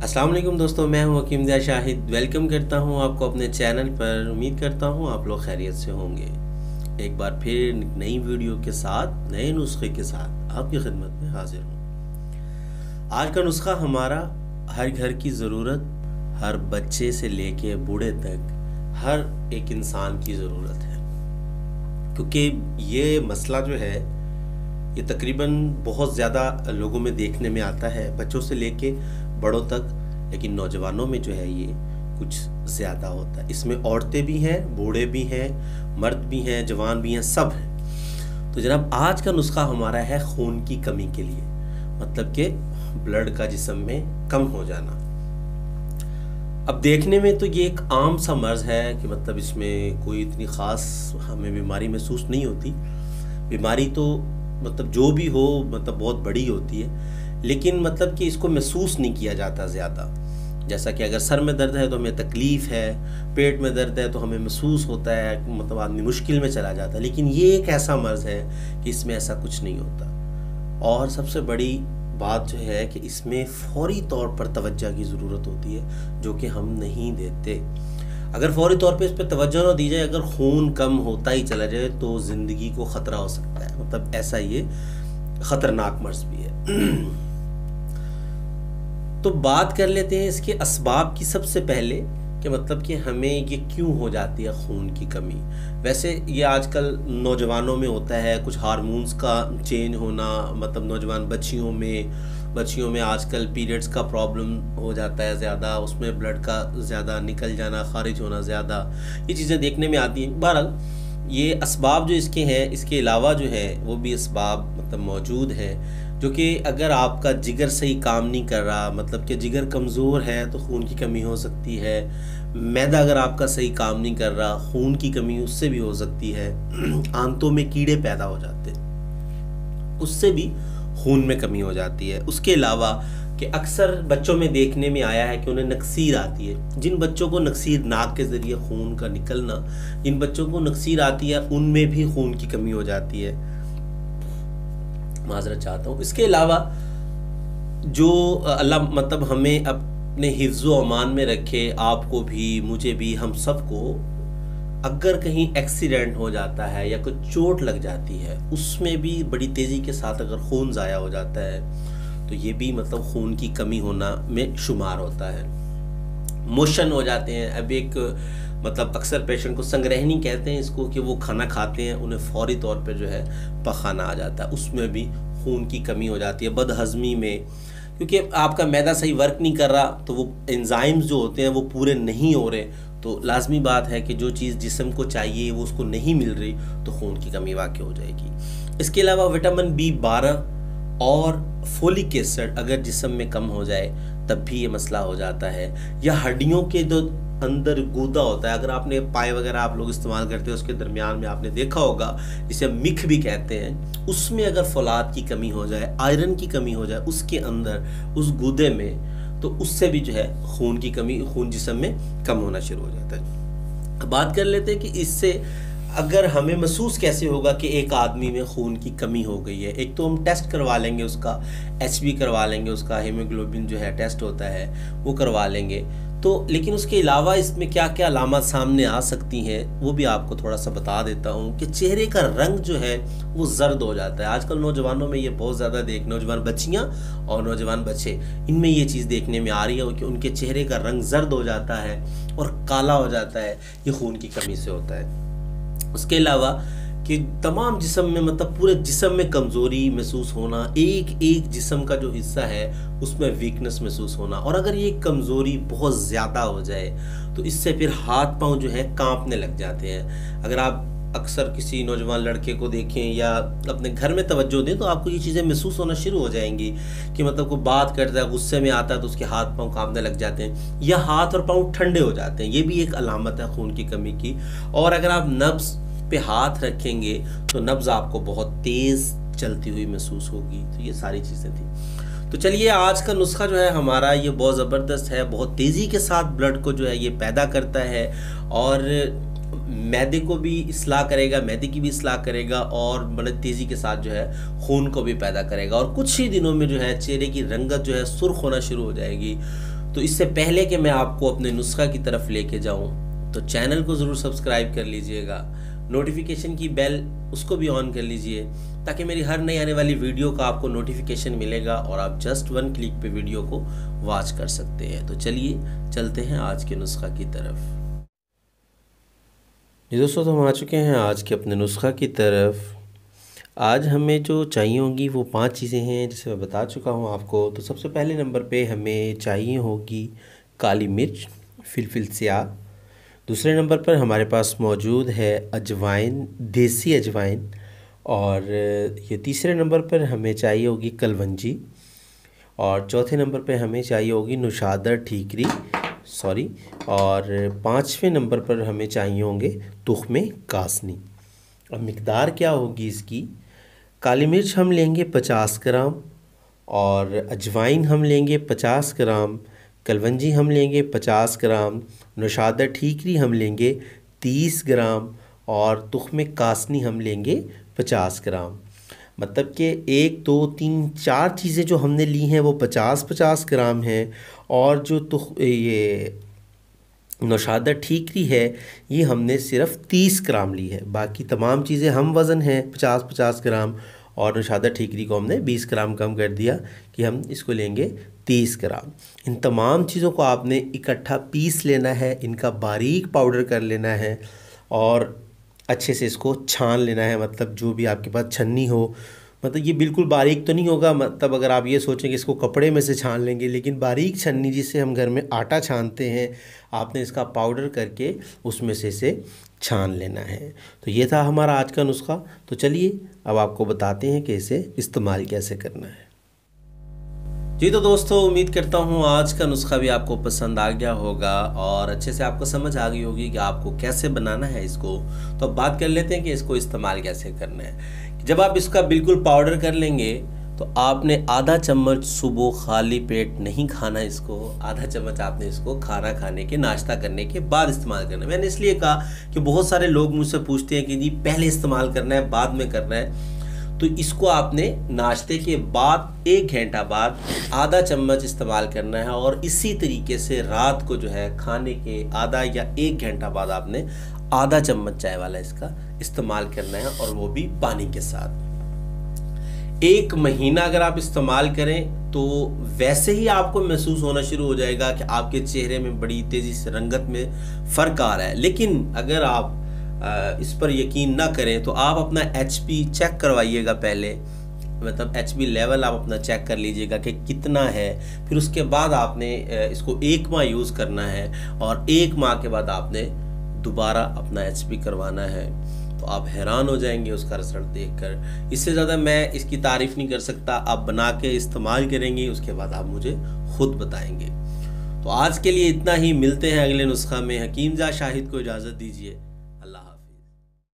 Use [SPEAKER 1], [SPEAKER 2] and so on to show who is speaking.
[SPEAKER 1] अस्सलाम वालेकुम दोस्तों, मैं हूं हकीम दिया शाहिद। वेलकम करता हूं आपको अपने चैनल पर। उम्मीद करता हूं आप लोग खैरियत से होंगे। एक बार फिर नई वीडियो के साथ, नए नुस्खे के साथ आपकी खिदमत में हाजिर हूं। आज का नुस्खा हमारा हर घर की ज़रूरत, हर बच्चे से लेके बूढ़े तक हर एक इंसान की ज़रूरत है, क्योंकि ये मसला जो है ये तकरीबन बहुत ज़्यादा लोगों में देखने में आता है, बच्चों से लेके बड़ों तक। लेकिन नौजवानों में जो है ये कुछ ज़्यादा होता है। इसमें औरतें भी हैं, बूढ़े भी हैं, मर्द भी हैं, जवान भी हैं, सब हैं। तो जनाब आज का नुस्खा हमारा है खून की कमी के लिए, मतलब कि ब्लड का जिस्म में कम हो जाना। अब देखने में तो ये एक आम सा मर्ज़ है कि मतलब इसमें कोई इतनी ख़ास हमें बीमारी महसूस नहीं होती। बीमारी तो मतलब जो भी हो मतलब बहुत बड़ी होती है, लेकिन मतलब कि इसको महसूस नहीं किया जाता ज़्यादा। जैसा कि अगर सर में दर्द है तो हमें तकलीफ़ है, पेट में दर्द है तो हमें महसूस होता है, मतलब आदमी मुश्किल में चला जाता है। लेकिन ये एक ऐसा मर्ज़ है कि इसमें ऐसा कुछ नहीं होता। और सबसे बड़ी बात जो है कि इसमें फ़ौरी तौर पर तवज्जो की ज़रूरत होती है, जो कि हम नहीं देते। अगर फ़ौरी तौर पे इस पर तवज्जो ना दी जाए, अगर खून कम होता ही चला जाए तो ज़िंदगी को ख़तरा हो सकता है। मतलब ऐसा ये ख़तरनाक मर्ज़ भी है। तो बात कर लेते हैं इसके असबाब की सबसे पहले, कि मतलब कि हमें ये क्यों हो जाती है खून की कमी। वैसे ये आजकल नौजवानों में होता है, कुछ हार्मोन्स का चेंज होना, मतलब नौजवान बच्चियों में आजकल पीरियड्स का प्रॉब्लम हो जाता है ज़्यादा, उसमें ब्लड का ज़्यादा निकल जाना, खारिज होना ज़्यादा, ये चीज़ें देखने में आती हैं। बहरहाल ये असबाब जो इसके हैं, इसके अलावा जो है वो भी असबाब मतलब मौजूद हैं, जो कि अगर आपका जिगर सही काम नहीं कर रहा, मतलब कि जिगर कमज़ोर है तो खून की कमी हो सकती है। मैदा अगर आपका सही काम नहीं कर रहा, खून की कमी उससे भी हो सकती है। आंतों में कीड़े पैदा हो जाते हैं, उससे भी खून में कमी हो जाती है। उसके अलावा कि अक्सर बच्चों में देखने में आया है कि उन्हें नक्सीर आती है। जिन बच्चों को नक्सीर, नाक के ज़रिए खून का निकलना, जिन बच्चों को नक्सीर आती है उनमें भी खून की कमी हो जाती है। माज़रत चाहता हूँ। इसके अलावा जो अल्लाह मतलब हमें अपने हिफ्ज़ व अमान में रखे, आपको भी, मुझे भी, हम सबको, अगर कहीं एक्सीडेंट हो जाता है या कोई चोट लग जाती है, उसमें भी बड़ी तेज़ी के साथ अगर खून ज़ाया हो जाता है तो ये भी मतलब खून की कमी होना में शुमार होता है। मोशन हो जाते हैं। अब एक मतलब अक्सर पेशेंट को संग्रहणी कहते हैं इसको, कि वो खाना खाते हैं उन्हें फ़ौरी तौर पे जो है पखाना आ जाता है, उसमें भी खून की कमी हो जाती है। बदहज़मी में, क्योंकि आपका मैदा सही वर्क नहीं कर रहा तो वो एंजाइम्स जो होते हैं वो पूरे नहीं हो रहे, तो लाजमी बात है कि जो चीज़ जिस्म को चाहिए वो उसको नहीं मिल रही, तो खून की कमी वाक़ई हो जाएगी। इसके अलावा विटामिन B12 और फोलिक एसिड अगर जिस्म में कम हो जाए तब भी ये मसला हो जाता है। या हड्डियों के जो अंदर गूदा होता है, अगर आपने पाए वगैरह आप लोग इस्तेमाल करते हैं, उसके दरमियान में आपने देखा होगा जिसे मिख भी कहते हैं, उसमें अगर फौलाद की कमी हो जाए, आयरन की कमी हो जाए उसके अंदर, उस गूदे में, तो उससे भी जो है खून की कमी, खून जिस्म में कम होना शुरू हो जाता है। बात कर लेते हैं कि इससे अगर हमें महसूस कैसे होगा कि एक आदमी में खून की कमी हो गई है। एक तो हम टेस्ट करवा लेंगे, उसका HB करवा लेंगे, उसका हीमोग्लोबिन जो है टेस्ट होता है वो करवा लेंगे। तो लेकिन उसके अलावा इसमें क्या क्या अलामत सामने आ सकती हैं वो भी आपको थोड़ा सा बता देता हूँ। कि चेहरे का रंग जो है वो जर्द हो जाता है। आजकल नौजवानों में ये बहुत ज़्यादा नौजवान बच्चियाँ और नौजवान बच्चे, इनमें ये चीज़ देखने में आ रही है कि उनके चेहरे का रंग जर्द हो जाता है और काला हो जाता है। ये खून की कमी से होता है। उसके अलावा कि तमाम जिस्म में, मतलब पूरे जिस्म में कमज़ोरी महसूस होना, एक एक जिस्म का जो हिस्सा है उसमें वीकनेस महसूस होना, और अगर ये कमज़ोरी बहुत ज़्यादा हो जाए तो इससे फिर हाथ पांव जो है कांपने लग जाते हैं। अगर आप अक्सर किसी नौजवान लड़के को देखें या अपने घर में तवज्जो दें तो आपको ये चीज़ें महसूस होना शुरू हो जाएंगी कि मतलब कोई बात करता है, गुस्से में आता है तो उसके हाथ पांव कांपने लग जाते हैं या हाथ और पांव ठंडे हो जाते हैं। ये भी एक अलामत है खून की कमी की। और अगर आप नब्ज़ पे हाथ रखेंगे तो नब्ज़ आपको बहुत तेज़ चलती हुई महसूस होगी। तो ये सारी चीज़ें थी। तो चलिए आज का नुस्खा जो है हमारा ये बहुत ज़बरदस्त है, बहुत तेज़ी के साथ ब्लड को जो है ये पैदा करता है और मैदे को भी इस्लाह करेगा, मैदे की भी इस्लाह करेगा और बड़े तेज़ी के साथ जो है खून को भी पैदा करेगा। और कुछ ही दिनों में जो है चेहरे की रंगत जो है सुर्ख होना शुरू हो जाएगी। तो इससे पहले कि मैं आपको अपने नुस्खा की तरफ लेके जाऊं, तो चैनल को ज़रूर सब्सक्राइब कर लीजिएगा, नोटिफिकेशन की बेल उसको भी ऑन कर लीजिए, ताकि मेरी हर नई आने वाली वीडियो का आपको नोटिफिकेशन मिलेगा और आप जस्ट 1 क्लिक पे वीडियो को वॉच कर सकते हैं। तो चलिए चलते हैं आज के नुस्खा की तरफ। जी दोस्तों, तो हम आ चुके हैं आज के अपने नुस्खा की तरफ। आज हमें जो चाहिए होंगी वो 5 चीज़ें हैं, जैसे मैं बता चुका हूँ आपको। तो सबसे पहले नंबर पे हमें चाहिए होगी काली मिर्च, फिलफिल स्याह। दूसरे नंबर पर हमारे पास मौजूद है अजवाइन, देसी अजवाइन। और ये तीसरे नंबर पर हमें चाहिए होगी कलवंजी। और चौथे नंबर पे हमें चाहिए होगी नुशादर ठीकरी, और 5वें नंबर पर हमें चाहिए होंगे तुख्मे कासनी। अब मिकदार क्या होगी इसकी? काली मिर्च हम लेंगे 50 ग्राम, और अजवाइन हम लेंगे 50 ग्राम, कलवंजी हम लेंगे 50 ग्राम, नुशादर ठीकरी हम लेंगे 30 ग्राम, और तुख्मे कासनी हम लेंगे 50 ग्राम। मतलब कि 1 2 3 4 चीज़ें जो हमने ली हैं वो 50-50 ग्राम हैं, और जो ये नौशादा ठीकरी है ये हमने सिर्फ 30 ग्राम ली है। बाकी तमाम चीज़ें हम वज़न हैं 50-50 ग्राम, और नौशादा ठीकरी को हमने 20 ग्राम कम कर दिया कि हम इसको लेंगे 30 ग्राम। इन तमाम चीज़ों को आपने इकट्ठा पीस लेना है, इनका बारीक पाउडर कर लेना है, और अच्छे से इसको छान लेना है। मतलब जो भी आपके पास छन्नी हो, मतलब ये बिल्कुल बारीक तो नहीं होगा, मतलब अगर आप ये सोचें कि इसको कपड़े में से छान लेंगे, लेकिन बारीक छन्नी जिससे हम घर में आटा छानते हैं, आपने इसका पाउडर करके उसमें से इसे छान लेना है। तो ये था हमारा आज का नुस्खा। तो चलिए अब आपको बताते हैं कि इसे इस्तेमाल कैसे करना है। जी तो दोस्तों, उम्मीद करता हूँ आज का नुस्खा भी आपको पसंद आ गया होगा और अच्छे से आपको समझ आ गई होगी कि आपको कैसे बनाना है इसको। तो अब बात कर लेते हैं कि इसको इस्तेमाल कैसे करना है। जब आप इसका बिल्कुल पाउडर कर लेंगे तो आपने आधा चम्मच सुबह खाली पेट नहीं खाना इसको, आधा चम्मच आपने इसको खाना खाने के, नाश्ता करने के बाद इस्तेमाल करना है। मैंने इसलिए कहा कि बहुत सारे लोग मुझसे पूछते हैं कि जी पहले इस्तेमाल करना है बाद में करना है। तो इसको आपने नाश्ते के बाद 1 घंटा बाद आधा चम्मच इस्तेमाल करना है, और इसी तरीके से रात को जो है खाने के आधा या 1 घंटा बाद आपने आधा चम्मच चाय वाला इसका इस्तेमाल करना है, और वो भी पानी के साथ। 1 महीना अगर आप इस्तेमाल करें तो वैसे ही आपको महसूस होना शुरू हो जाएगा कि आपके चेहरे में बड़ी तेज़ी से रंगत में फ़र्क आ रहा है। लेकिन अगर आप इस पर यकीन ना करें तो आप अपना HP चेक करवाइएगा पहले, मतलब HP लेवल आप अपना चेक कर लीजिएगा कि कितना है। फिर उसके बाद आपने इसको 1 माह यूज़ करना है, और 1 माह के बाद आपने दोबारा अपना HP करवाना है। तो आप हैरान हो जाएंगे उसका रिजल्ट देखकर। इससे ज़्यादा मैं इसकी तारीफ़ नहीं कर सकता। आप बना के इस्तेमाल करेंगे, उसके बाद आप मुझे खुद बताएंगे। तो आज के लिए इतना ही, मिलते हैं अगले नुस्खा में। हकीम जा शाहिद को इजाज़त दीजिए।